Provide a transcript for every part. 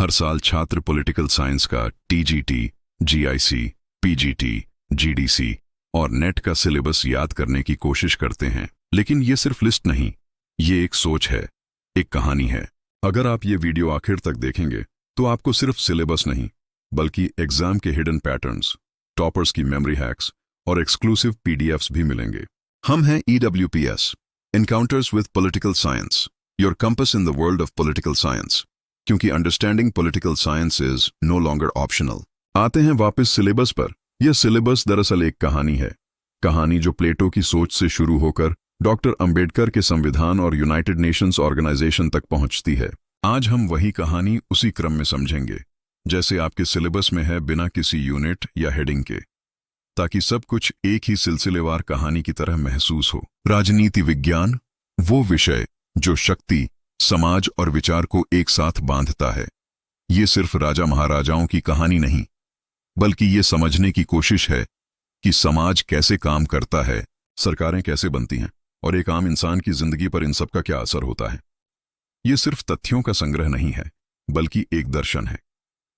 हर साल छात्र political science का टीजीटी, जीआईसी, पीजीटी, जीडीसी और नेट का सिलेबस याद करने की कोशिश करते हैं, लेकिन ये सिर्फ लिस्ट नहीं, ये एक सोच है, एक कहानी है। अगर आप ये वीडियो आखिर तक देखेंगे तो आपको सिर्फ सिलेबस नहीं बल्कि एग्जाम के हिडन पैटर्न्स, टॉपर्स की मेमोरी हैक्स और एक्सक्लूसिव पीडीएफ्स भी मिलेंगे। हम हैं EWPS, encounters with political science, your compass in the world of political science, क्योंकि understanding political science is no longer optional. आते हैं वापस सिलेबस पर। यह सिलेबस दरअसल एक कहानी है, कहानी जो प्लेटो की सोच से शुरू होकर डॉक्टर अंबेडकर के संविधान और यूनाइटेड नेशंस ऑर्गेनाइजेशन तक पहुंचती है। आज हम वही कहानी उसी क्रम में समझेंगे जैसे आपके सिलेबस में है, बिना किसी यूनिट या हेडिंग के, ताकि सब कुछ एक ही सिलसिलेवार कहानी की तरह महसूस हो। राजनीति विज्ञान, वो विषय जो शक्ति, समाज और विचार को एक साथ बांधता है। ये सिर्फ राजा महाराजाओं की कहानी नहीं, बल्कि ये समझने की कोशिश है कि समाज कैसे काम करता है, सरकारें कैसे बनती हैं और एक आम इंसान की जिंदगी पर इन सब का क्या असर होता है। ये सिर्फ तथ्यों का संग्रह नहीं है, बल्कि एक दर्शन है,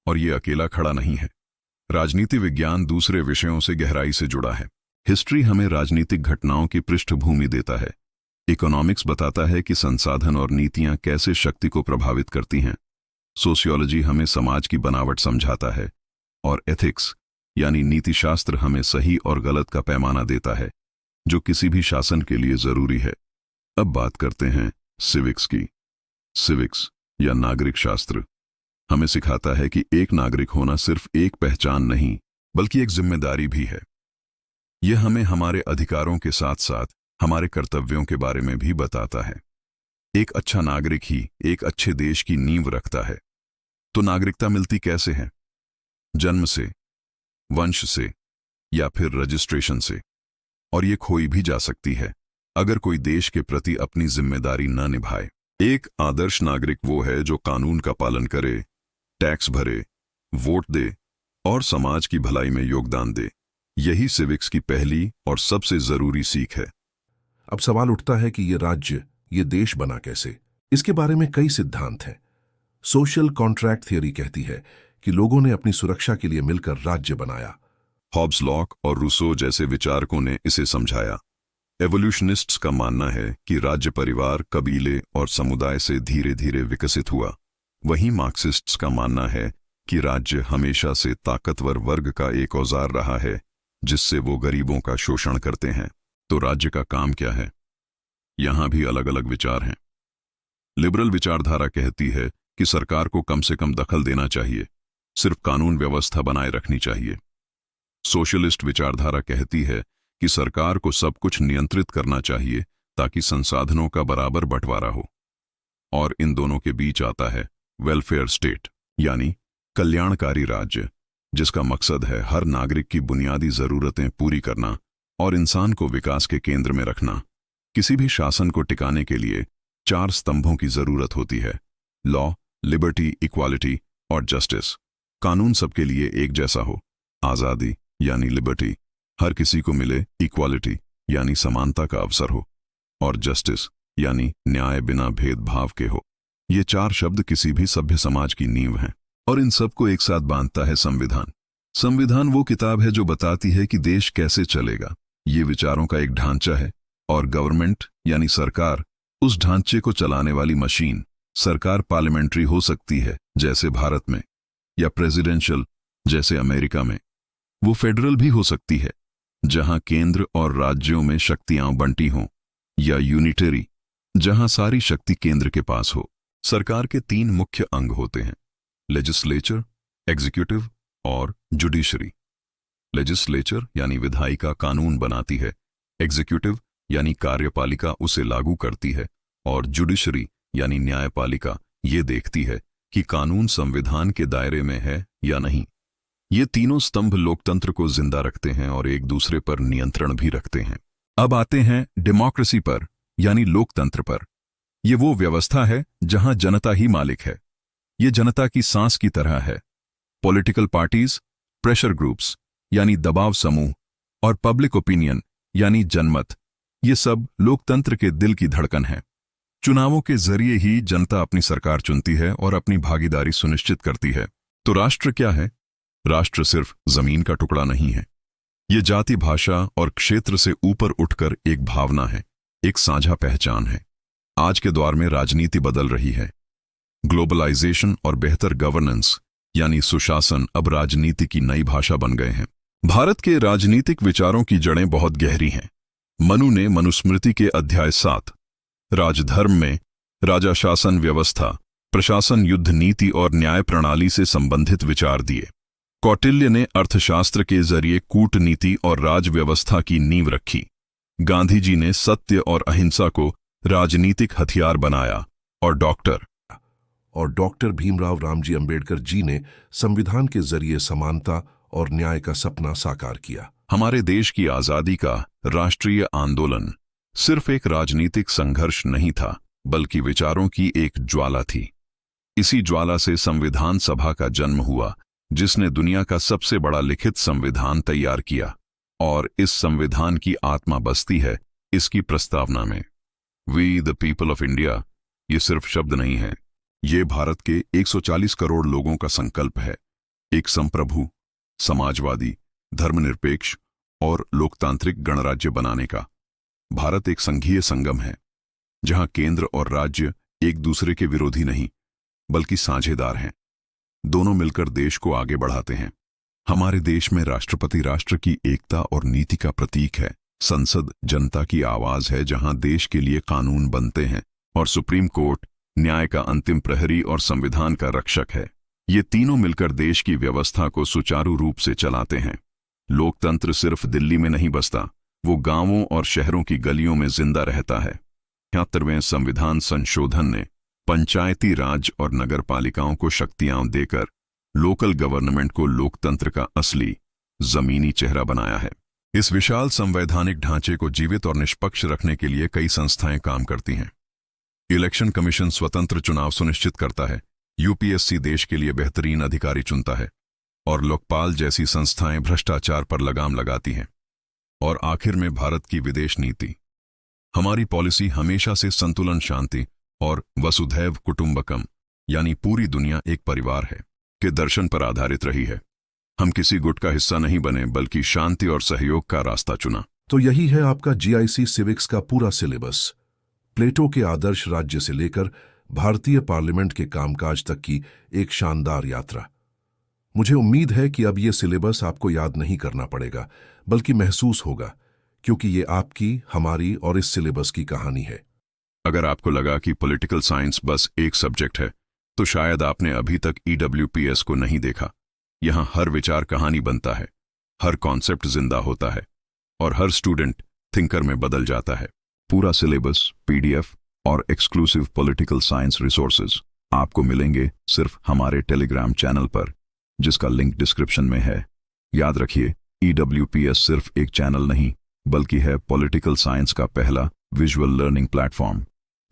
और ये अकेला खड़ा नहीं है। राजनीति विज्ञान दूसरे विषयों से गहराई से जुड़ा है। हिस्ट्री हमें राजनीतिक घटनाओं की पृष्ठभूमि देता है। इकोनॉमिक्स बताता है कि संसाधन और नीतियां कैसे शक्ति को प्रभावित करती हैं। सोशियोलॉजी हमें समाज की बनावट समझाता है, और एथिक्स यानी नीतिशास्त्र हमें सही और गलत का पैमाना देता है, जो किसी भी शासन के लिए जरूरी है। अब बात करते हैं सिविक्स की। सिविक्स या नागरिक शास्त्र हमें सिखाता है कि एक नागरिक होना सिर्फ एक पहचान नहीं, बल्कि एक जिम्मेदारी भी है। यह हमें हमारे अधिकारों के साथ साथ हमारे कर्तव्यों के बारे में भी बताता है। एक अच्छा नागरिक ही एक अच्छे देश की नींव रखता है। तो नागरिकता मिलती कैसे है? जन्म से, वंश से, या फिर रजिस्ट्रेशन से। और ये खोई भी जा सकती है अगर कोई देश के प्रति अपनी जिम्मेदारी न निभाए। एक आदर्श नागरिक वो है जो कानून का पालन करे, टैक्स भरे, वोट दे और समाज की भलाई में योगदान दे। यही सिविक्स की पहली और सबसे जरूरी सीख है। अब सवाल उठता है कि ये राज्य, ये देश बना कैसे? इसके बारे में कई सिद्धांत हैं। सोशल कॉन्ट्रैक्ट थियरी कहती है कि लोगों ने अपनी सुरक्षा के लिए मिलकर राज्य बनाया। हॉब्स, लॉक और रूसो जैसे विचारकों ने इसे समझाया। एवोल्यूशनिस्ट्स का मानना है कि राज्य परिवार, कबीले और समुदाय से धीरे धीरे विकसित हुआ। वहीं मार्क्सिस्ट्स का मानना है कि राज्य हमेशा से ताकतवर वर्ग का एक औजार रहा है, जिससे वो गरीबों का शोषण करते हैं। तो राज्य का काम क्या है? यहां भी अलग अलग विचार हैं। लिबरल विचारधारा कहती है कि सरकार को कम से कम दखल देना चाहिए, सिर्फ कानून व्यवस्था बनाए रखनी चाहिए। सोशलिस्ट विचारधारा कहती है कि सरकार को सब कुछ नियंत्रित करना चाहिए ताकि संसाधनों का बराबर बंटवारा हो। और इन दोनों के बीच आता है वेलफेयर स्टेट, यानी कल्याणकारी राज्य, जिसका मकसद है हर नागरिक की बुनियादी जरूरतें पूरी करना और इंसान को विकास के केंद्र में रखना। किसी भी शासन को टिकाने के लिए 4 स्तंभों की जरूरत होती है: लॉ, लिबर्टी, इक्वालिटी और जस्टिस। कानून सबके लिए एक जैसा हो, आजादी यानी लिबर्टी, हर किसी को मिले, इक्वालिटी यानी समानता का अवसर हो, और जस्टिस यानी न्याय बिना भेदभाव के हो। ये 4 शब्द किसी भी सभ्य समाज की नींव हैं। और इन सबको एक साथ बांधता है संविधान। संविधान वो किताब है जो बताती है कि देश कैसे चलेगा। ये विचारों का एक ढांचा है, और गवर्नमेंट यानी सरकार उस ढांचे को चलाने वाली मशीन। सरकार पार्लियामेंट्री हो सकती है जैसे भारत में, या प्रेसिडेंशियल जैसे अमेरिका में। वो फेडरल भी हो सकती है जहां केंद्र और राज्यों में शक्तियां बंटी हों, या यूनिटरी जहां सारी शक्ति केंद्र के पास हो। सरकार के 3 मुख्य अंग होते हैं: लेजिस्लेचर, एग्जीक्यूटिव और जुडिशरी। लेजिस्लेचर यानी विधायिका कानून बनाती है, एग्जीक्यूटिव यानी कार्यपालिका उसे लागू करती है, और जुडिशरी यानी न्यायपालिका ये देखती है कि कानून संविधान के दायरे में है या नहीं। ये तीनों स्तंभ लोकतंत्र को जिंदा रखते हैं और एक दूसरे पर नियंत्रण भी रखते हैं। अब आते हैं डेमोक्रेसी पर, यानी लोकतंत्र पर। ये वो व्यवस्था है जहां जनता ही मालिक है। ये जनता की सांस की तरह है। पॉलिटिकल पार्टीज, प्रेशर ग्रुप्स यानी दबाव समूह, और पब्लिक ओपिनियन यानी जनमत, ये सब लोकतंत्र के दिल की धड़कन है। चुनावों के जरिए ही जनता अपनी सरकार चुनती है और अपनी भागीदारी सुनिश्चित करती है। तो राष्ट्र क्या है? राष्ट्र सिर्फ जमीन का टुकड़ा नहीं है। ये जाति, भाषा और क्षेत्र से ऊपर उठकर एक भावना है, एक साझा पहचान है। आज के दौर में राजनीति बदल रही है। ग्लोबलाइजेशन और बेहतर गवर्नेंस यानी सुशासन अब राजनीति की नई भाषा बन गए हैं। भारत के राजनीतिक विचारों की जड़ें बहुत गहरी हैं। मनु ने मनुस्मृति के अध्याय 7 राजधर्म में राजा शासन व्यवस्था, प्रशासन, युद्ध नीति और न्याय प्रणाली से संबंधित विचार दिए। कौटिल्य ने अर्थशास्त्र के जरिए कूटनीति और राज व्यवस्था की नींव रखी। गांधी जी ने सत्य और अहिंसा को राजनीतिक हथियार बनाया और डॉक्टर भीमराव रामजी अंबेडकर जी ने संविधान के जरिए समानता और न्याय का सपना साकार किया। हमारे देश की आजादी का राष्ट्रीय आंदोलन सिर्फ एक राजनीतिक संघर्ष नहीं था, बल्कि विचारों की एक ज्वाला थी। इसी ज्वाला से संविधान सभा का जन्म हुआ, जिसने दुनिया का सबसे बड़ा लिखित संविधान तैयार किया। और इस संविधान की आत्मा बसती है इसकी प्रस्तावना में। We the people of India, ये सिर्फ शब्द नहीं है, ये भारत के 140 करोड़ लोगों का संकल्प है, एक संप्रभु, समाजवादी, धर्मनिरपेक्ष और लोकतांत्रिक गणराज्य बनाने का। भारत एक संघीय संगम है, जहां केंद्र और राज्य एक दूसरे के विरोधी नहीं, बल्कि साझेदार हैं। दोनों मिलकर देश को आगे बढ़ाते हैं। हमारे देश में राष्ट्रपति राष्ट्र की एकता और नीति का प्रतीक है। संसद जनता की आवाज है, जहां देश के लिए कानून बनते हैं, और सुप्रीम कोर्ट न्याय का अंतिम प्रहरी और संविधान का रक्षक है। ये तीनों मिलकर देश की व्यवस्था को सुचारू रूप से चलाते हैं। लोकतंत्र सिर्फ दिल्ली में नहीं बसता, वो गांवों और शहरों की गलियों में जिंदा रहता है। 73वें संविधान संशोधन ने पंचायती राज और नगर पालिकाओं को शक्तियां देकर लोकल गवर्नमेंट को लोकतंत्र का असली जमीनी चेहरा बनाया है। इस विशाल संवैधानिक ढांचे को जीवित और निष्पक्ष रखने के लिए कई संस्थाएं काम करती हैं। इलेक्शन कमीशन स्वतंत्र चुनाव सुनिश्चित करता है, यूपीएससी देश के लिए बेहतरीन अधिकारी चुनता है, और लोकपाल जैसी संस्थाएं भ्रष्टाचार पर लगाम लगाती हैं। और आखिर में भारत की विदेश नीति। हमारी पॉलिसी हमेशा से संतुलन, शांति और वसुधैव कुटुंबकम यानी पूरी दुनिया एक परिवार है के दर्शन पर आधारित रही है। हम किसी गुट का हिस्सा नहीं बने, बल्कि शांति और सहयोग का रास्ता चुना। तो यही है आपका जीआईसी सिविक्स का पूरा सिलेबस। प्लेटो के आदर्श राज्य से लेकर भारतीय पार्लियामेंट के कामकाज तक की एक शानदार यात्रा। मुझे उम्मीद है कि अब यह सिलेबस आपको याद नहीं करना पड़ेगा, बल्कि महसूस होगा, क्योंकि ये आपकी, हमारी और इस सिलेबस की कहानी है। अगर आपको लगा कि पॉलिटिकल साइंस बस एक सब्जेक्ट है, तो शायद आपने अभी तक ईडब्ल्यूपीएस को नहीं देखा। यहां हर विचार कहानी बनता है, हर कॉन्सेप्ट जिंदा होता है, और हर स्टूडेंट थिंकर में बदल जाता है। पूरा सिलेबस, पीडीएफ और एक्सक्लूसिव पॉलिटिकल साइंस रिसोर्सेज आपको मिलेंगे सिर्फ हमारे टेलीग्राम चैनल पर, जिसका लिंक डिस्क्रिप्शन में है। याद रखिए, ईडब्ल्यूपीएस सिर्फ एक चैनल नहीं, बल्कि है पॉलिटिकल साइंस का पहला विजुअल लर्निंग प्लेटफॉर्म,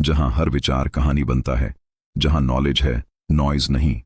जहां हर विचार कहानी बनता है, जहां नॉलेज है, नॉइज नहीं।